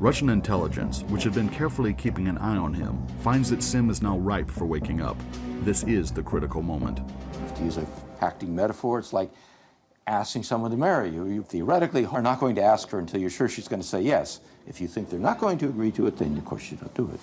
Russian intelligence, which had been carefully keeping an eye on him, finds that Simm is now ripe for waking up. This is the critical moment. To use a acting metaphor, it's like asking someone to marry you. You theoretically are not going to ask her until you're sure she's going to say yes. If you think they're not going to agree to it, then of course you don't do it.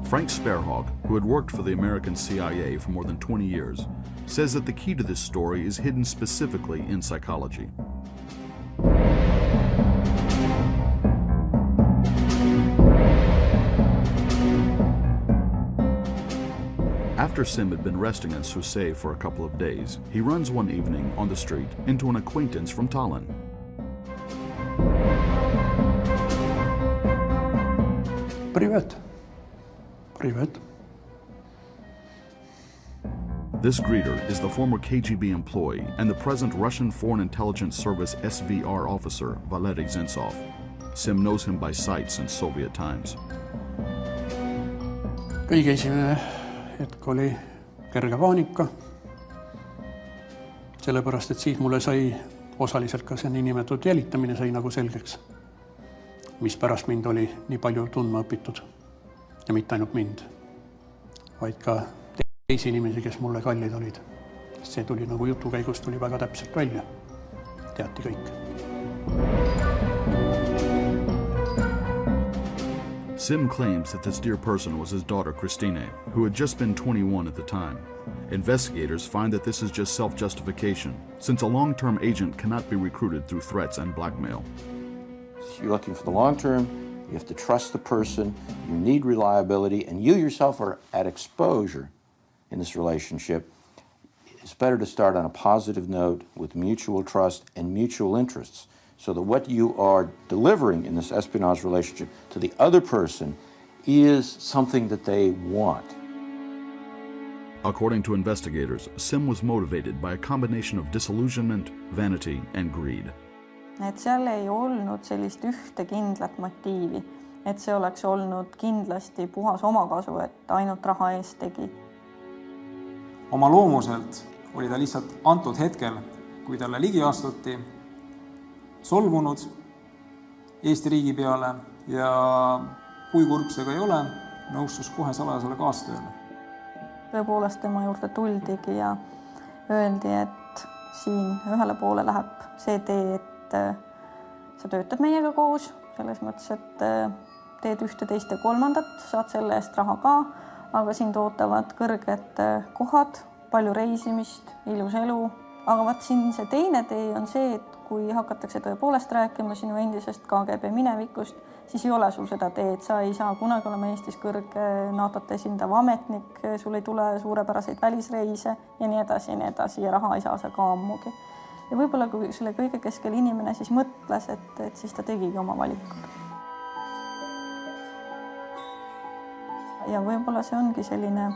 Frank Sparhawk, who had worked for the American CIA for more than 20 years, says that the key to this story is hidden specifically in psychology. After Simm had been resting in Sousse for a couple of days, he runs one evening on the street into an acquaintance from Tallinn. Привет. Привет. This greeter is the former KGB employee and the present Russian Foreign Intelligence Service SVR officer, Valery Zentsov. Simm knows him by sight since Soviet times. Kõige esimene hetk oli kerge paanika, sellepärast, et siis mulle sai osaliselt ka see niinimetatud jälitamine sai nagu selgeks, mis pärast mind oli nii palju tundma õpitud. Ja mitte ainult mind, vaid ka teisi inimesi, kes mulle kallid olid. See tuli nagu jutu käigus tuli väga täpselt välja. Teati kõik. Simm claims that this dear person was his daughter Christine, who had just been 21 at the time. Investigators find that this is just self-justification, since a long-term agent cannot be recruited through threats and blackmail. You're looking for the long term, you have to trust the person, you need reliability, and you yourself are at exposure in this relationship. It's better to start on a positive note with mutual trust and mutual interests, so that what you are delivering in this espionage relationship to the other person is something that they want. According to investigators, Simm was motivated by a combination of disillusionment, vanity, and greed. Et seal ei olnud sellist ühte kindlat motiivi, et see oleks olnud kindlasti puhas omakasu, et ainult raha eest tegi. Oma loomuselt oli ta lihtsalt antud hetkel, kui talle ligi astuti, solvunud Eesti riigi peale ja kui kurb see ka ei ole, nõustus kohe salajasele kaastööle. Tõepoolest tema juurde tuldigi ja öeldi, et siin ühele poole läheb see tee, et sa töötad meiega koos, selles mõttes, et teed ühte, teist ja kolmandat, saad selle eest raha ka, aga sind ootavad kõrged kohad, palju reisimist, ilus elu. Aga vaat siin see teine tee on see, et kui hakatakse tõepoolest rääkima sinu endisest KGB minevikust, siis ei ole sul seda teed, sa ei saa kunagi olema Eestis kõrge NATO-t esindav ametnik, sul ei tule suurepäraseid välisreise ja nii edasi ja raha ei saa sa ka ammugi. Ja võib-olla kui selle kõige keskel inimene siis mõtles, et siis ta tegigi oma valikud. Ja võib-olla see ongi selline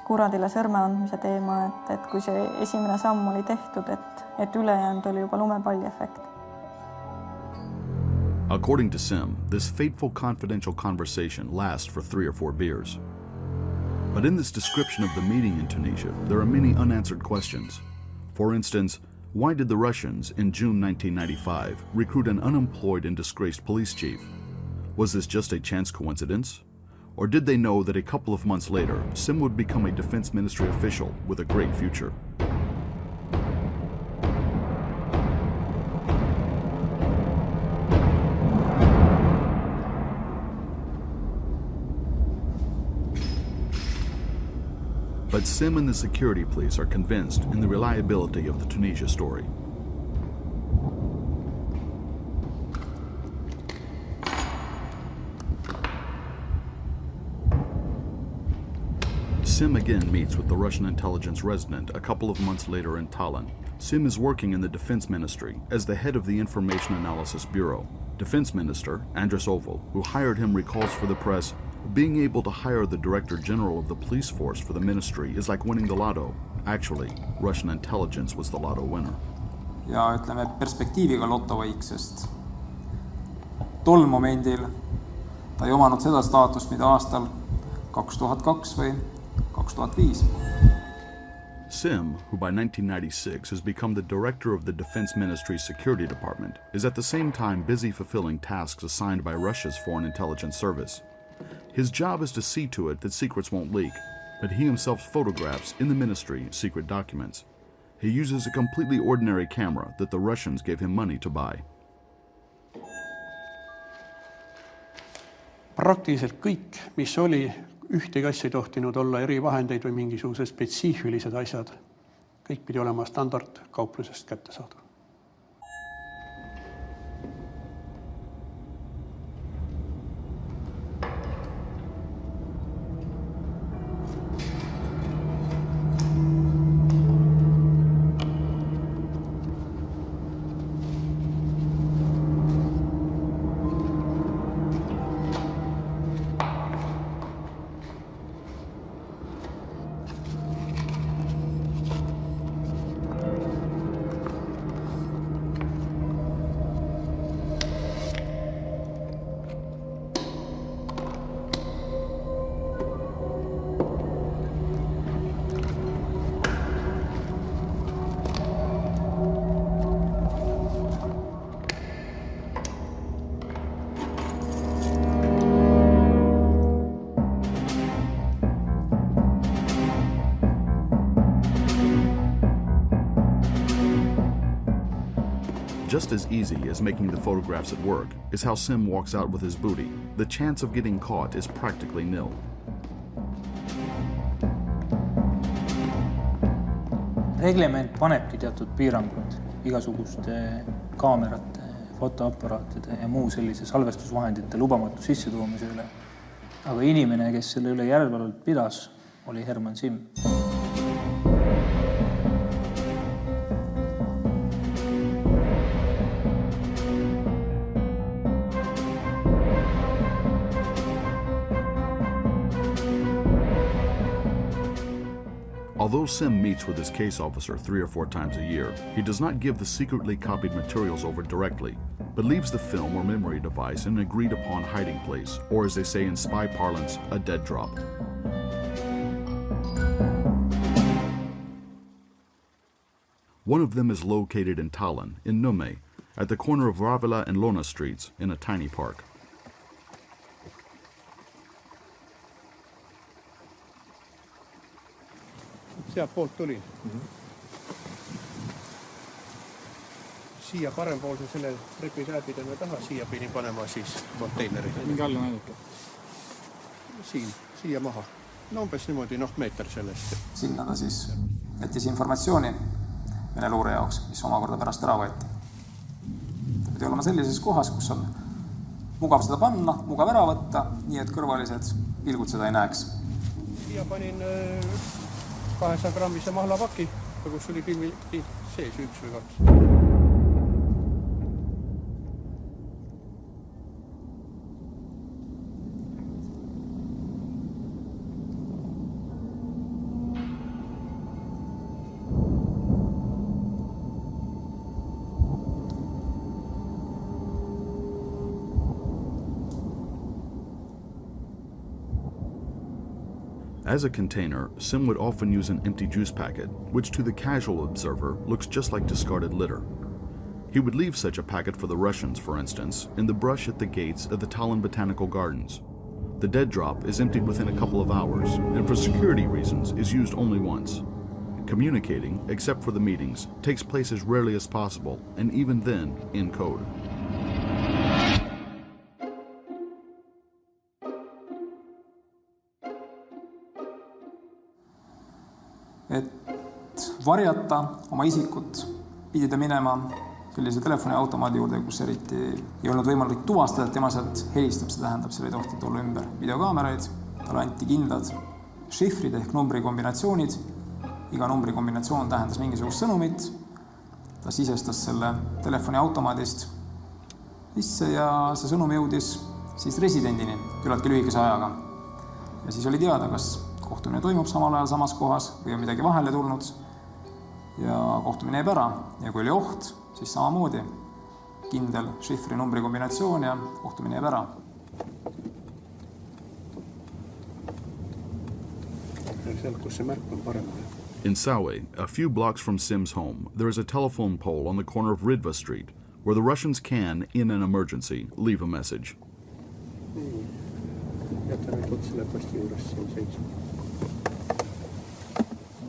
kuradile sõrme andmise teema, et kui see esimene samm oli tehtud, et ülejäänud oli juba lumepalli efekt. According to Simm, this fateful confidential conversation lasts for 3 or 4 beers. But in this description of the meeting in Tunisia, there are many unanswered questions. For instance, why did the Russians, in June 1995, recruit an unemployed and disgraced police chief? Was this just a chance coincidence? Or did they know that a couple of months later, Simm would become a defense ministry official with a great future? But Simm and the security police are convinced in the reliability of the Tunisia story. Simm again meets with the Russian intelligence resident a couple of months later in Tallinn. Simm is working in the Defense Ministry as the head of the Information Analysis Bureau. Defense Minister Andres Oval, who hired him, recalls for the press, being able to hire the Director General of the police force for the ministry is like winning the lotto. Actually, Russian intelligence was the lotto winner. Ja ütleme perspektiiviga lotovõik, sest tol momendil ta ei omanud seda staatust, mida aastal 2002 või 2005. Simm, who by 1996 has become the director of the Defense Ministry's Security Department, is at the same time busy fulfilling tasks assigned by Russia's Foreign Intelligence Service. His job is to see to it that secrets won't leak, but he himself photographs in the ministry secret documents. He uses a completely ordinary camera that the Russians gave him money to buy. Praktiliselt kõik, mis oli, ühtegi asja ei tohtinud olla erivahendeid või mingisugused spetsiifilised asjad. Kõik pidi olema standard kauplusest kätte saada. Just as easy as making the photographs at work is how Simm walks out with his booty. The chance of getting caught is practically nil. Reglement panebki teatud piirangud igasuguste kaamerate, fotoaparaatide ja muu sellise salvestusvahendite lubamatu sissetoomise üle. Aga inimene, kes selle üle järelevalvet pidas, oli Herman Simm. Although Simm meets with his case officer 3 or 4 times a year, he does not give the secretly copied materials over directly, but leaves the film or memory device in an agreed-upon hiding place, or as they say in spy parlance, a dead drop. One of them is located in Tallinn, in Nõmme, at the corner of Ravela and Lona streets, in a tiny park. Sealt poolt tulin. Siia parempoolse selle trepisääbideme taha, siia pidin panema siis konteineri. Mingi alla näiduke? Siia maha. No umbes niimoodi, meeter sellest. Sinna ta siis jättis informatsiooni Vene luure jaoks, mis omakorda pärast ära võeti. Ta pidi olema sellises kohas, kus on mugav seda panna, mugav ära võtta, nii et kõrvalised pilgud seda ei näeks. Siia panin 200 grammise mahlapaki, kus oli filmi sees 1 või 2. As a container, Simm would often use an empty juice packet, which to the casual observer looks just like discarded litter. He would leave such a packet for the Russians, for instance, in the brush at the gates of the Tallinn Botanical Gardens. The dead drop is emptied within a couple of hours, and for security reasons is used only once. Communicating, except for the meetings, takes place as rarely as possible, and even then in code. Et varjata oma isikut, pidi ta minema sellise telefoniautomaadi juurde, kus eriti ei olnud võimalik tuvastada, et tema sealt helistab, see tähendab, seal ei tohti tulla ümber videokaameraid, talle anti kindlad šifrid ehk numbrikombinatsioonid, iga numbrikombinatsioon tähendas mingisugust sõnumit, ta sisestas selle telefoniautomaadist sisse ja see sõnum jõudis siis residendini küllaltki lühikese ajaga. Ja siis oli teada, kas kohtumine toimub samal ajal samas kohas või on midagi vahele tulnud ja kohtumine jääb ära. Ja kui oli oht, siis samamoodi kindel šifri numbri kombinatsioon ja kohtumine jääb ära. Seal, kus see märk on parem. In Saue, a few blocks from Simm's home, there is a telephone pole on the corner of Ridva Street, where the Russians can, in an emergency, leave a message.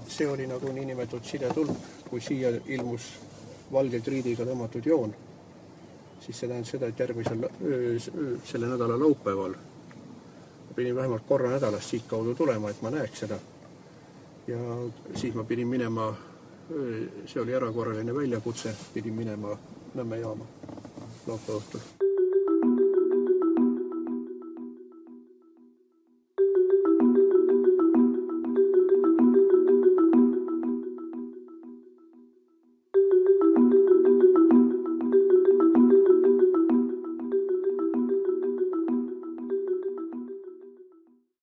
See oli nagu niinimetatud sidetulp, kui siia ilmus valge triidiga tõmmatud joon, siis see tähendab seda, et järgmisel selle nädala laupäeval pidin vähemalt korra nädalas siit kaudu tulema, et ma näeks seda. Ja siis ma pidin minema, see oli erakorraline väljakutse, pidin minema Nõmme jaama laupäeva õhtul.